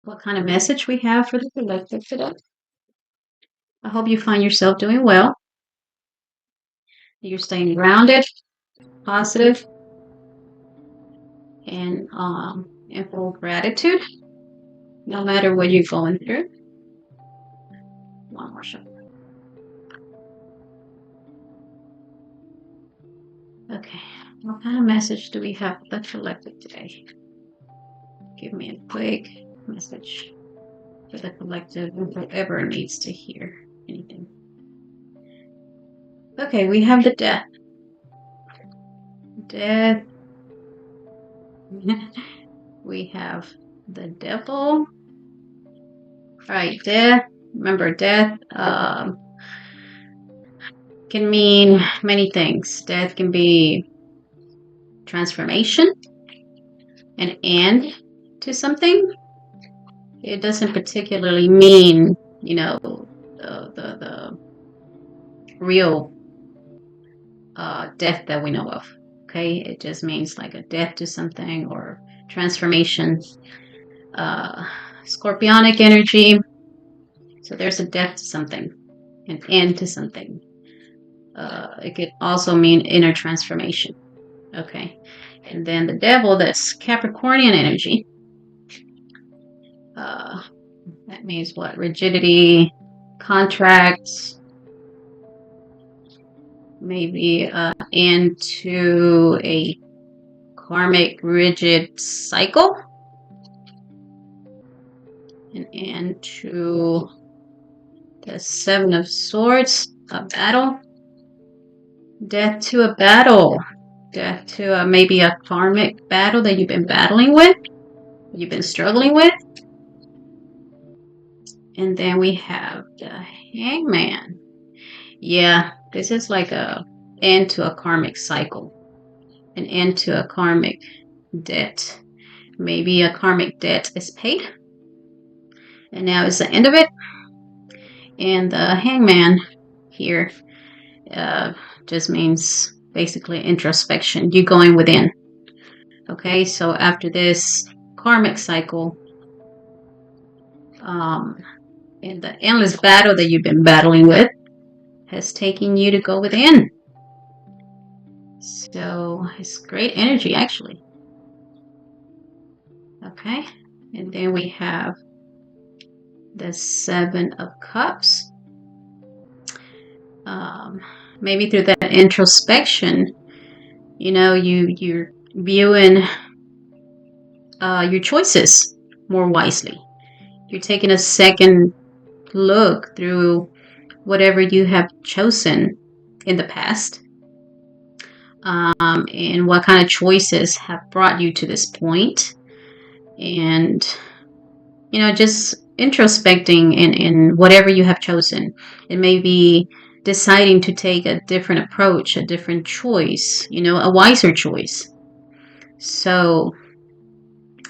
what kind of message we have for the collective today. I hope you find yourself doing well. You're staying grounded, positive, and in full gratitude, no matter what you're going through. One more shot. Okay, what kind of message do we have for the collective today? Give me a quick message for the collective and whoever needs to hear anything. Okay, we have the death. Death. We have the devil. Right, death. Remember, death can mean many things. Death can be transformation, an end to something. It doesn't particularly mean, the real death that we know of. Okay, it just means like a death to something or transformation. Scorpionic energy. So there's a death to something, an end to something. It could also mean inner transformation. Okay, and then the devil, that's Capricornian energy. That means what? Rigidity, contracts, maybe end to a karmic rigid cycle, an end to the Seven of Swords, a battle, death to a battle, death to maybe a karmic battle that you've been battling with, you've been struggling with. And then we have the Hangman. Yeah, this is like a end to a karmic cycle, an end to a karmic debt. Maybe a karmic debt is paid, and now it's the end of it. And the Hangman here just means basically introspection. You're going within. Okay, so after this karmic cycle, and the endless battle that you've been battling with has taken you to go within. So it's great energy, actually. Okay, and then we have the Seven of Cups. Maybe through that introspection, you're viewing your choices more wisely. You're taking a second look through whatever you have chosen in the past, and what kind of choices have brought you to this point, and just introspecting in whatever you have chosen. It may be deciding to take a different approach, a different choice, a wiser choice. So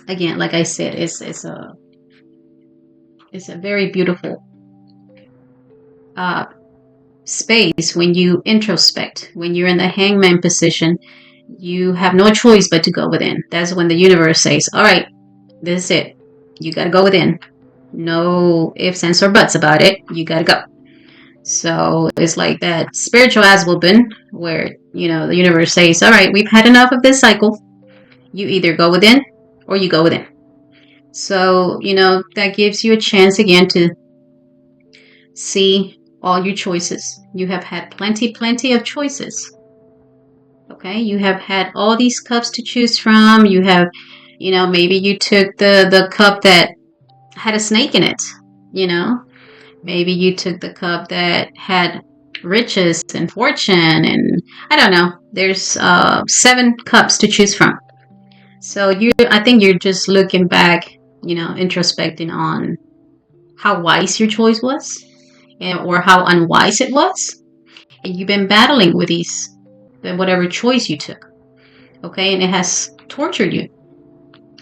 again, like I said, it's a very beautiful space when you introspect. When you're in the Hangman position, you have no choice but to go within. That's when the universe says, all right, this is it. You got to go within. No ifs, ands, or buts about it. You got to go. So it's like that spiritual ass whooping where, the universe says, all right, we've had enough of this cycle. You either go within or you go within. So, that gives you a chance again to see all your choices. You have had plenty of choices. Okay, you have had all these cups to choose from. You have, maybe you took the cup that had a snake in it, Maybe you took the cup that had riches and fortune, and I don't know. There's 7 cups to choose from. So I think you're just looking back, introspecting on how wise your choice was, or how unwise it was, and you've been battling with whatever choice you took. Okay, and it has tortured you,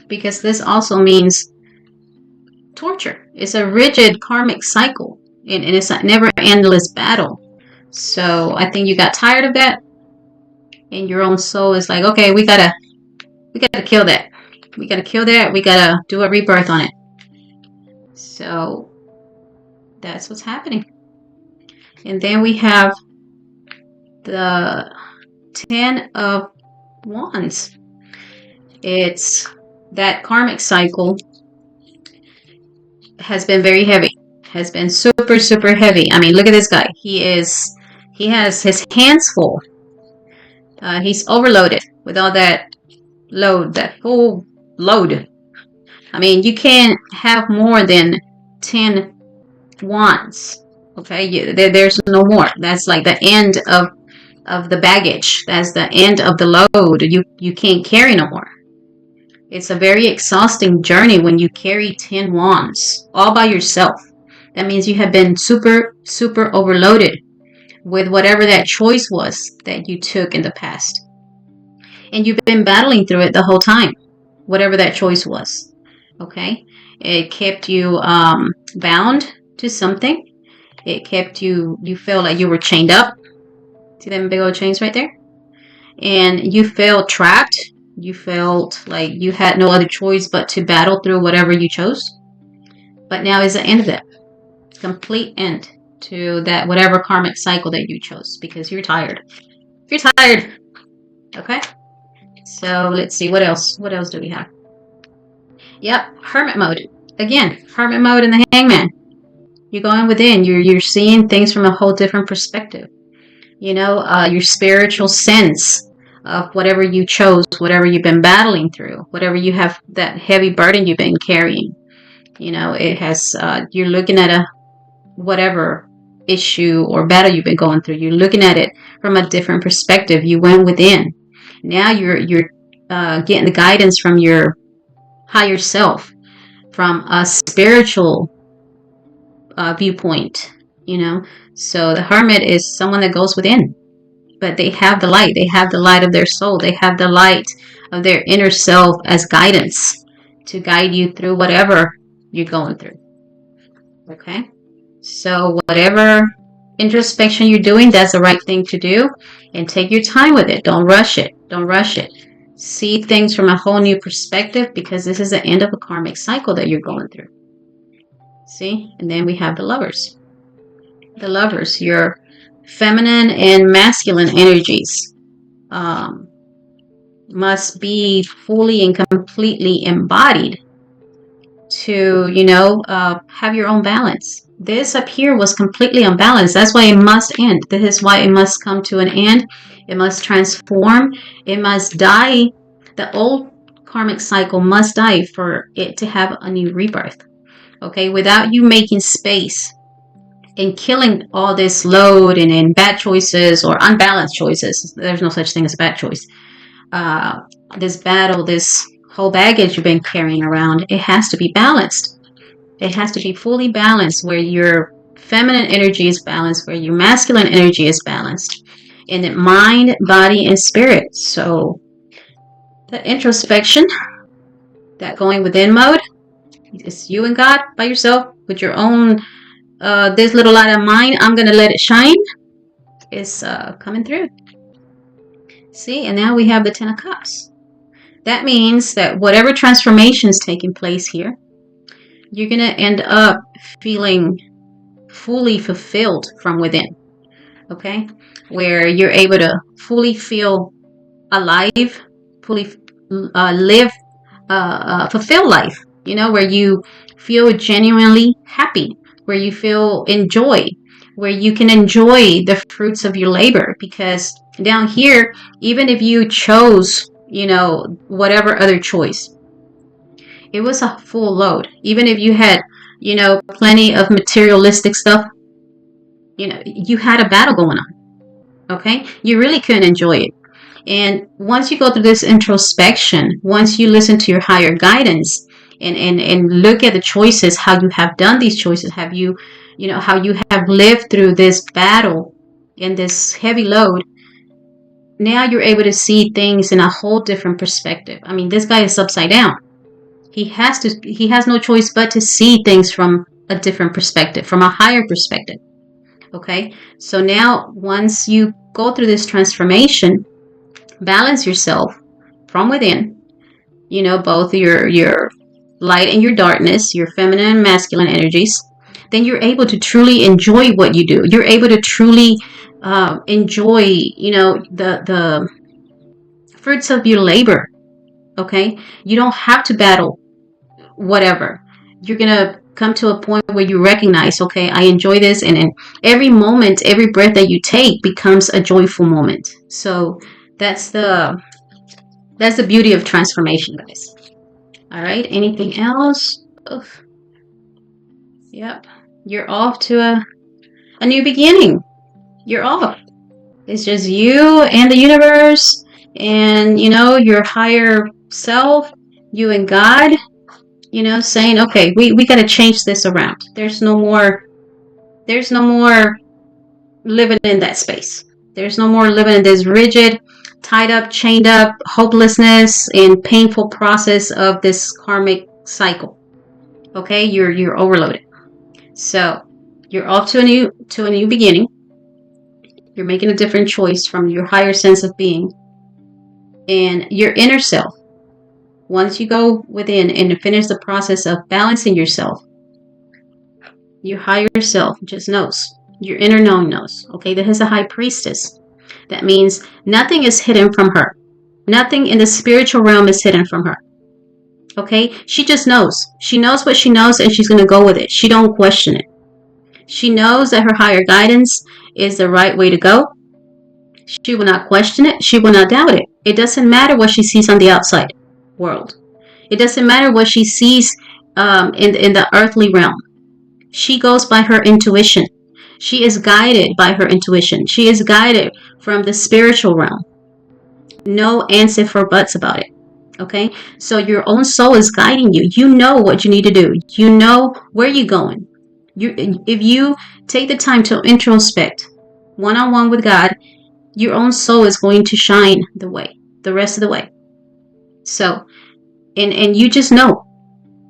because this also means torture. It's a rigid karmic cycle, and it's a never endless battle. So I think you got tired of that, and your own soul is like, okay, we gotta kill that. We gotta kill that. We gotta do a rebirth on it. So that's what's happening. And then we have the 10 of Wands. It's that karmic cycle has been very heavy, has been super, super heavy. I mean, look at this guy. He has his hands full. He's overloaded with all that load, that full load. I mean, you can't have more than 10 wands. Okay, there's no more. That's like the end of the baggage. That's the end of the load. You can't carry no more. It's a very exhausting journey when you carry 10 wands all by yourself. That means you have been super, super overloaded with whatever that choice was that you took in the past. And you've been battling through it the whole time, whatever that choice was. Okay? It kept you bound to something. It kept you felt like you were chained up. See them big old chains right there? And you felt trapped. You felt like you had no other choice but to battle through whatever you chose. But now is the end of that. Complete end to that whatever karmic cycle that you chose, because you're tired. You're tired. Okay? So let's see, what else? What else do we have? Yep, hermit mode. Again, hermit mode in the Hangman. You're going within. You're seeing things from a whole different perspective. You know, your spiritual sense of whatever you chose, whatever you've been battling through, whatever you have, that heavy burden you've been carrying. You know, it has, you're looking at whatever issue or battle you've been going through. You're looking at it from a different perspective. You went within. Now you're getting the guidance from your higher self, from a spiritual viewpoint, you know. So the hermit is someone that goes within, but they have the light. They have the light of their soul. They have the light of their inner self as guidance to guide you through whatever you're going through. Okay? So whatever introspection you're doing, that's the right thing to do. And take your time with it. Don't rush it. Don't rush it. See things from a whole new perspective, because this is the end of a karmic cycle that you're going through. See? And then we have the lovers. The lovers, your feminine and masculine energies must be fully and completely embodied to, you know, have your own balance. This up here was completely unbalanced. That's why it must end. This is why it must come to an end. It must transform. It must die. The old karmic cycle must die for it to have a new rebirth. Okay, without you making space and killing all this load and bad choices or unbalanced choices. There's no such thing as a bad choice. This battle, this whole baggage you've been carrying around, it has to be balanced. It has to be fully balanced, where your feminine energy is balanced, where your masculine energy is balanced, in the mind, body, and spirit. So that introspection, that going within mode, it's you and God by yourself with your own, this little light of mine, I'm going to let it shine, is coming through. See, and now we have the 10 of Cups. That means that whatever transformation is taking place here, you're going to end up feeling fully fulfilled from within. Okay? Where you're able to fully feel alive, fully live, fulfill life. You know, where you feel genuinely happy, where you feel enjoy, where you can enjoy the fruits of your labor. Because down here, even if you chose, you know, whatever other choice, it was a full load. Even if you had, you know, plenty of materialistic stuff, you know, you had a battle going on. Okay? You really couldn't enjoy it. And once you go through this introspection, once you listen to your higher guidance and look at the choices, how you have done these choices, have you, you know, how you have lived through this battle and this heavy load, now you're able to see things in a whole different perspective. I mean, this guy is upside down. He has no choice but to see things from a different perspective, from a higher perspective. Okay? So now, once you go through this transformation, balance yourself from within, you know, both your light and your darkness, your feminine and masculine energies, then you're able to truly enjoy what you do. You're able to truly enjoy, the fruits of your labor. Okay, you don't have to battle whatever. You're gonna come to a point where you recognize, okay, I enjoy this, and every moment, every breath that you take becomes a joyful moment. So that's the beauty of transformation, guys. All right, anything else? Oof. Yep, you're off to a new beginning. You're off. It's just you and the universe, and your higher self, you and God, saying, okay, we got to change this around. There's no more living in that space. There's no more living in this rigid, tied up, chained up, hopelessness and painful process of this karmic cycle. Okay, you're overloaded. So you're off to a new beginning. You're making a different choice from your higher sense of being and your inner self. Once you go within and finish the process of balancing yourself, your higher self just knows. Your inner knowing knows. Okay, this is a high priestess. That means nothing is hidden from her. Nothing in the spiritual realm is hidden from her. Okay, she just knows. She knows what she knows, and she's going to go with it. She don't question it. She knows that her higher guidance is the right way to go. She will not question it. She will not doubt it. It doesn't matter what she sees on the outside world. It doesn't matter what she sees in the earthly realm. She goes by her intuition. She is guided by her intuition. She is guided from the spiritual realm. No ands, ifs, or buts about it. Okay? So your own soul is guiding you. You know what you need to do. You know where you're going. If you take the time to introspect one-on-one with God, your own soul is going to shine the way, the rest of the way. So, and you just know.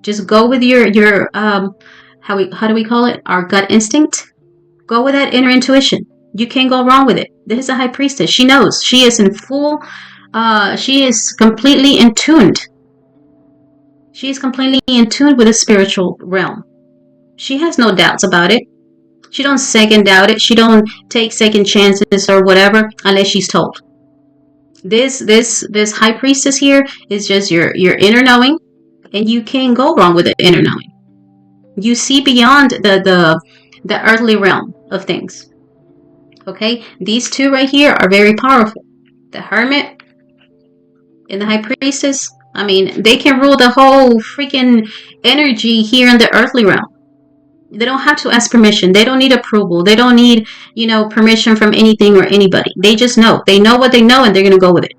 Just go with your how do we call it? Our gut instinct. Go with that inner intuition. You can't go wrong with it. This is a high priestess. She knows. She is in full. She is completely in tuned. She is completely in tune with the spiritual realm. She has no doubts about it. She don't second doubt it. She don't take second chances or whatever unless she's told. This high priestess here is just your inner knowing, and you can't go wrong with the inner knowing. You see beyond the earthly realm of things. Okay, these two right here are very powerful. The hermit and the high priestess. I mean, they can rule the whole freaking energy here in the earthly realm. They don't have to ask permission. They don't need approval. They don't need, permission from anything or anybody. They just know. They know what they know, and they're going to go with it.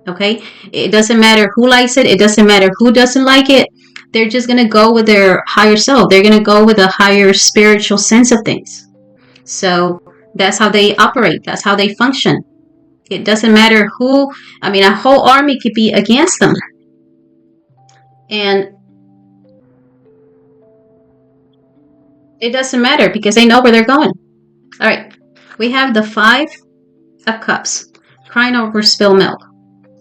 Okay? It doesn't matter who likes it. It doesn't matter who doesn't like it. They're just going to go with their higher self. They're going to go with a higher spiritual sense of things. So that's how they operate. That's how they function. It doesn't matter who. I mean, a whole army could be against them. And it doesn't matter because they know where they're going. All right. We have the 5 of Cups. Crying over spilled milk.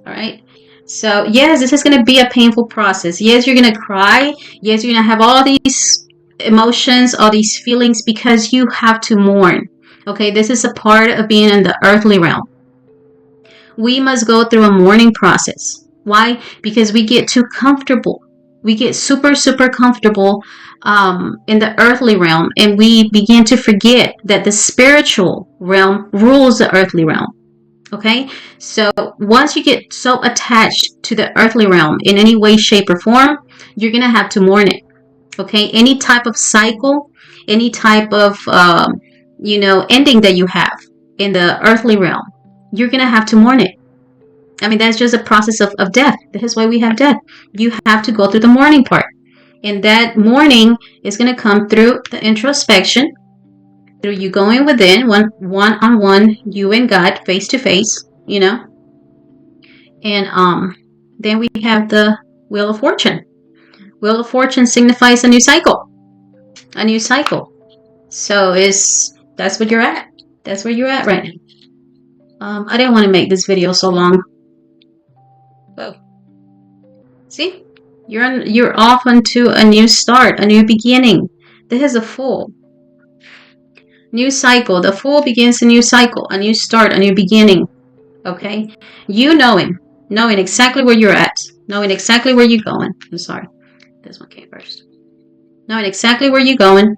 All right. So, yes, this is going to be a painful process. Yes, you're going to cry. Yes, you're going to have all these emotions, all these feelings because you have to mourn. Okay. This is a part of being in the earthly realm. We must go through a mourning process. Why? Because we get too comfortable. We get super, super comfortable in the earthly realm, and we begin to forget that the spiritual realm rules the earthly realm. Okay? So once you get so attached to the earthly realm in any way, shape, or form, you're going to have to mourn it. Okay? Any type of cycle, any type of, ending that you have in the earthly realm, you're going to have to mourn it. I mean, that's just a process of death. This is why we have death. You have to go through the mourning part. And that mourning is going to come through the introspection, through you going within, one-on-one, you and God, face to face, And then we have the Wheel of Fortune. Wheel of Fortune signifies a new cycle. A new cycle. So that's what you're at. That's where you're at right now. I didn't want to make this video so long. Whoa. See? You're off onto a new start, a new beginning. This is a Fool. New cycle. The Fool begins a new cycle, a new start, a new beginning. Okay? You knowing exactly where you're at, knowing exactly where you're going. I'm sorry. This one came first. Knowing exactly where you're going.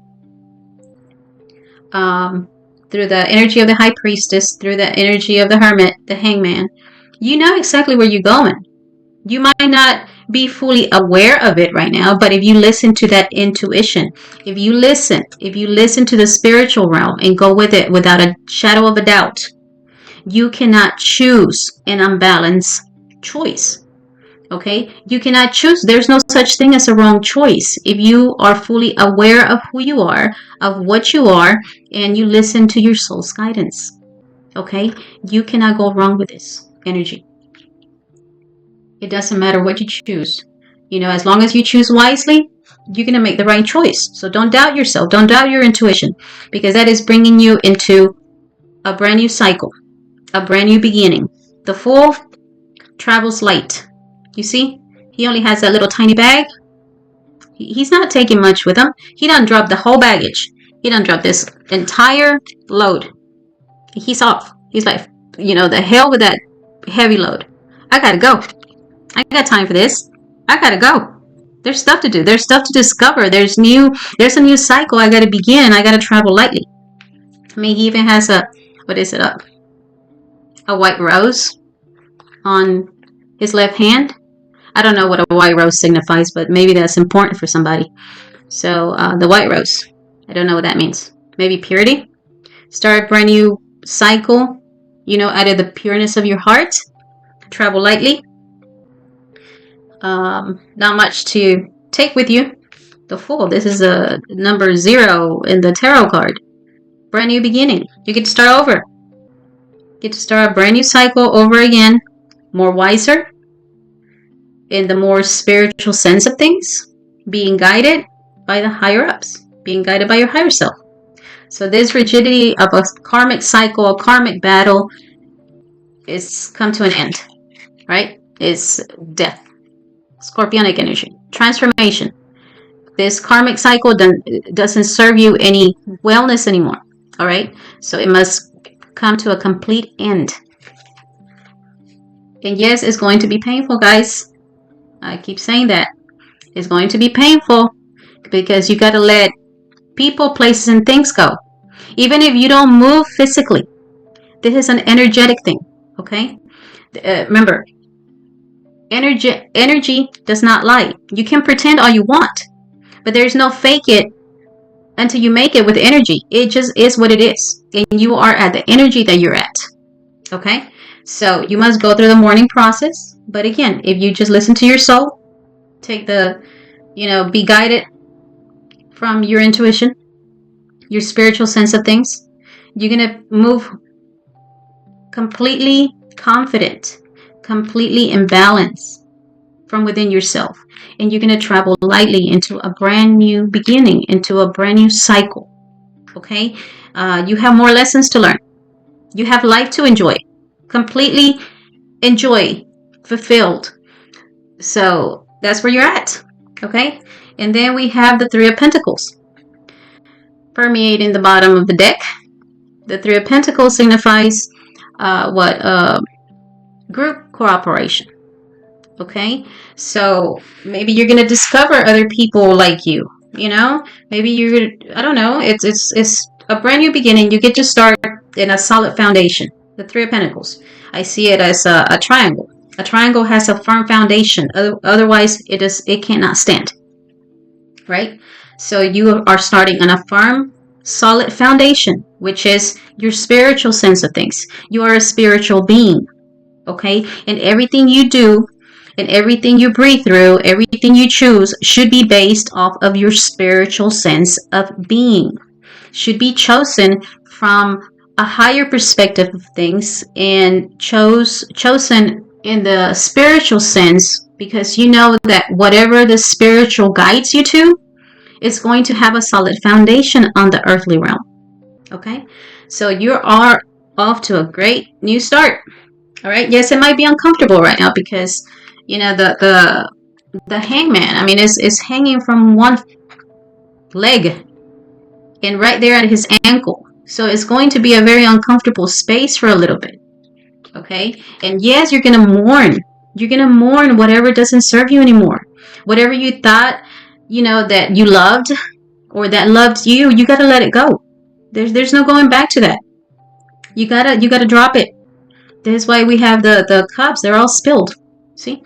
Through the energy of the High Priestess, through the energy of the Hermit, the Hangman. You know exactly where you're going. You might not be fully aware of it right now, but if you listen to that intuition, if you listen to the spiritual realm and go with it without a shadow of a doubt, you cannot choose an unbalanced choice. Okay? You cannot choose. There's no such thing as a wrong choice. If you are fully aware of who you are, of what you are, and you listen to your soul's guidance. Okay? You cannot go wrong with this energy. It doesn't matter what you choose. You know, as long as you choose wisely, you're going to make the right choice. So don't doubt yourself. Don't doubt your intuition, because that is bringing you into a brand new cycle, a brand new beginning. The Fool travels light. You see, he only has that little tiny bag. He's not taking much with him. He done dropped the whole baggage. He done dropped this entire load. He's off. He's like, you know, the hell with that heavy load. I gotta go. I got time for this. I gotta go. There's stuff to do. There's stuff to discover. There's a new cycle I gotta begin. I gotta travel lightly. I mean, he even has a white rose on his left hand. I don't know what a white rose signifies, but maybe that's important for somebody. So the white rose, I don't know what that means. Maybe purity. Start a brand new cycle, you know, out of the pureness of your heart. Travel lightly. Not much to take with you. The Fool. This is a number 0 in the tarot card. Brand new beginning. You get to start over. Get to start a brand new cycle over again. More wiser. In the more spiritual sense of things. Being guided by the higher ups. Being guided by your higher self. So this rigidity of a karmic cycle, a karmic battle, is come to an end. Right? It's death. Scorpionic energy. Transformation. This karmic cycle doesn't serve you any wellness anymore. Alright? So it must come to a complete end. And yes, it's going to be painful, guys. I keep saying that. It's going to be painful because you got to let people, places, and things go. Even if you don't move physically. This is an energetic thing. Okay? Remember, energy does not lie. You can pretend all you want, but there's no fake it until you make it with energy. It just is what it is. And you are at the energy that you're at. Okay? So you must go through the mourning process. But again, if you just listen to your soul, take be guided from your intuition, your spiritual sense of things, you're going to move completely confident, completely in balance from within yourself. And you're going to travel lightly into a brand new beginning, into a brand new cycle. Okay? You have more lessons to learn. You have life to enjoy. Completely enjoy, fulfilled. So that's where you're at. Okay? And then we have the Three of Pentacles permeating the bottom of the deck. The Three of Pentacles signifies group cooperation. Okay? So maybe you're going to discover other people like you. You know? Maybe I don't know. It's a brand new beginning. You get to start in a solid foundation. The Three of Pentacles. I see it as a triangle. A triangle has a firm foundation. Otherwise, it cannot stand. Right? So you are starting on a firm, solid foundation, which is your spiritual sense of things. You are a spiritual being. Okay? And everything you do, and everything you breathe through, everything you choose should be based off of your spiritual sense of being. Should be chosen from a higher perspective of things, and chosen in the spiritual sense, because you know that whatever the spiritual guides you to is going to have a solid foundation on the earthly realm. Okay? So you are off to a great new start. All right? Yes, it might be uncomfortable right now because, you know, the the hangman, I mean, is hanging from one leg and right there at his ankle. So it's going to be a very uncomfortable space for a little bit. Okay? And yes, you're going to mourn. You're going to mourn whatever doesn't serve you anymore. Whatever you thought, that you loved or that loved you, you got to let it go. There's no going back to that. You got to drop it. This is why we have the cups. They're all spilled. See?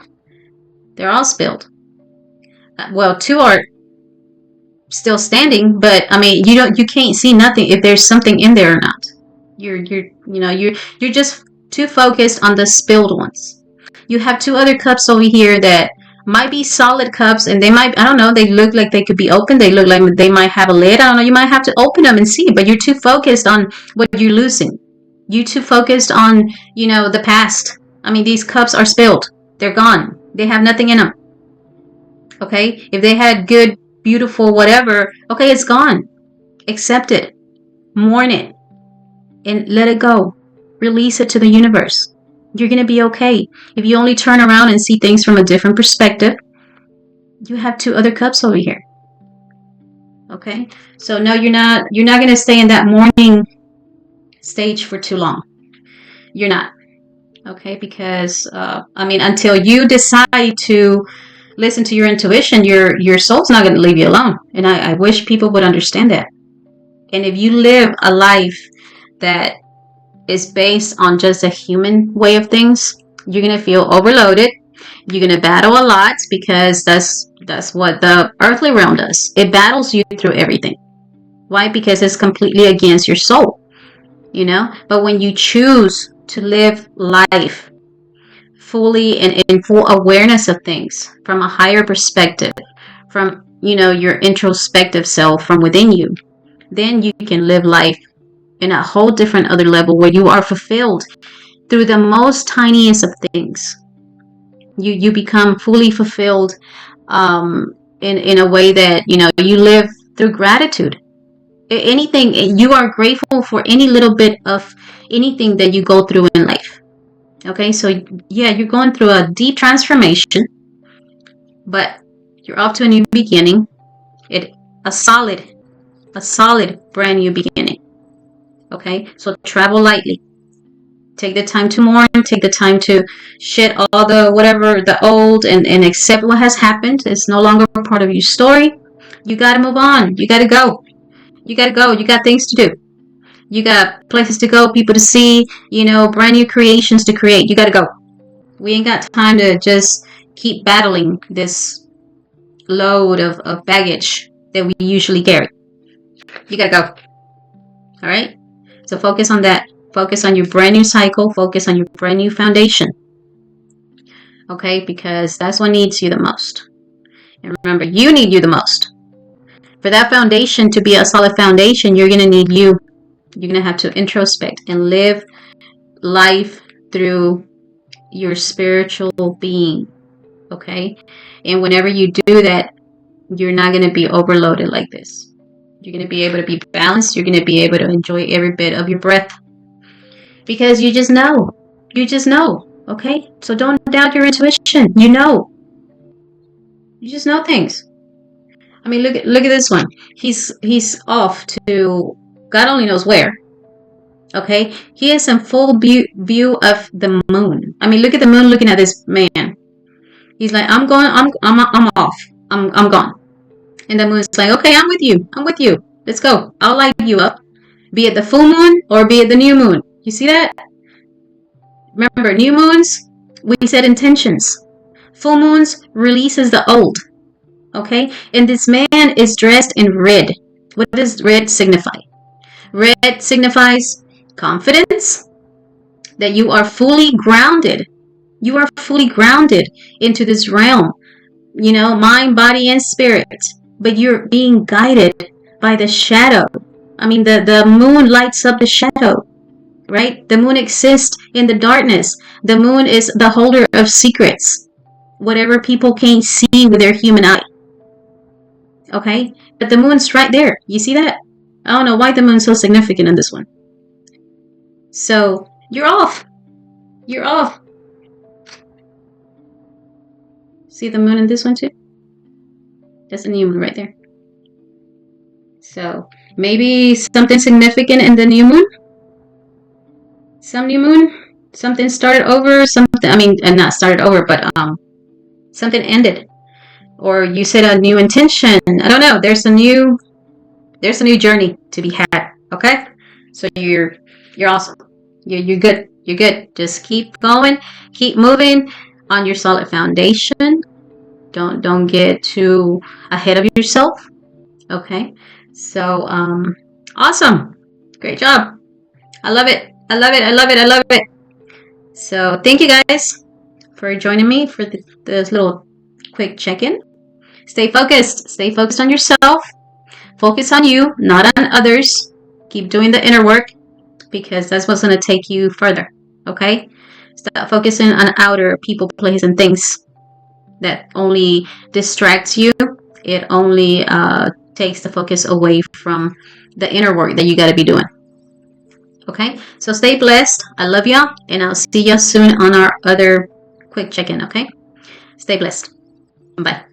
They're all spilled. Well, two are still standing, but I mean, you can't see nothing if there's something in there or not. You're just too focused on the spilled ones. You have two other cups over here that might be solid cups, and they might, I don't know, they look like they could be open. They look like they might have a lid. I don't know. You might have to open them and see, but you're too focused on what you're losing. You too focused on, the past. I mean, these cups are spilled. They're gone. They have nothing in them. Okay? If they had good, beautiful, whatever, okay, it's gone. Accept it. Mourn it. And let it go. Release it to the universe. You're going to be okay. If you only turn around and see things from a different perspective, you have two other cups over here. Okay? So no, you're not going to stay in that mourning stage for too long. You're not. Okay? Because, until you decide to listen to your intuition, your soul's not going to leave you alone. And I wish people would understand that. And if you live a life that is based on just a human way of things, you're going to feel overloaded. You're going to battle a lot, because that's what the earthly realm does. It battles you through everything. Why? Because it's completely against your soul. But when you choose to live life fully and in full awareness of things from a higher perspective, from your introspective self from within you, then you can live life in a whole different other level where you are fulfilled through the most tiniest of things. You become fully fulfilled in a way that you live through gratitude. Anything, you are grateful for any little bit of anything that you go through in life. Okay, so yeah, you're going through a deep transformation, but you're off to a new beginning. A solid brand new beginning. Okay, so travel lightly. Take the time to mourn. Take the time to shed all the old, and accept what has happened. It's no longer part of your story. You got to move on. You got to go. You got to go. You got things to do. You got places to go, people to see, brand new creations to create. You got to go. We ain't got time to just keep battling this load of baggage that we usually carry. You got to go. All right? So focus on that. Focus on your brand new cycle. Focus on your brand new foundation. Okay? Because that's what needs you the most. And remember, you need you the most. For that foundation to be a solid foundation, you're going to need you. You're going to have to introspect and live life through your spiritual being. Okay? And whenever you do that, you're not going to be overloaded like this. You're going to be able to be balanced. You're going to be able to enjoy every bit of your breath. Because you just know. You just know. Okay? So don't doubt your intuition. You know. You just know things. I mean, look at this one. He's off to God only knows where. Okay? He is in full view of the moon. I mean, look at the moon looking at this man. He's like, I'm off. I'm gone. And the moon's like, okay, I'm with you. Let's go. I'll light you up. Be it the full moon or be it the new moon. You see that? Remember, new moons, we set intentions. Full moons releases the old. Okay? And this man is dressed in red. What does red signify? Red signifies confidence, that you are fully grounded. You are fully grounded into this realm. Mind, body, and spirit. But you're being guided by the shadow. I mean, the moon lights up the shadow. Right? The moon exists in the darkness. The moon is the holder of secrets. Whatever people can't see with their human eye. Okay? But the moon's right there. You see that? I don't know why the moon's so significant in this one. So, you're off. You're off. See the moon in this one too? That's a new moon right there. So maybe something significant in the new moon. Some new moon. Something started over. Something. I mean, not started over, but something ended, or you set a new intention. I don't know. There's a new journey to be had. Okay, so you're awesome. You're good. You're good. Just keep going. Keep moving on your solid foundation. Don't get too ahead of yourself. Okay. So awesome. Great job. I love it. I love it. I love it. I love it. So thank you guys for joining me for this little quick check-in. Stay focused. Stay focused on yourself. Focus on you, not on others. Keep doing the inner work because that's what's going to take you further. Okay? Stop focusing on outer people, places, and things. That only distracts you. It only takes the focus away from the inner work that you got to be doing. Okay? So stay blessed. I love y'all. And I'll see y'all soon on our other quick check-in. Okay? Stay blessed. Bye.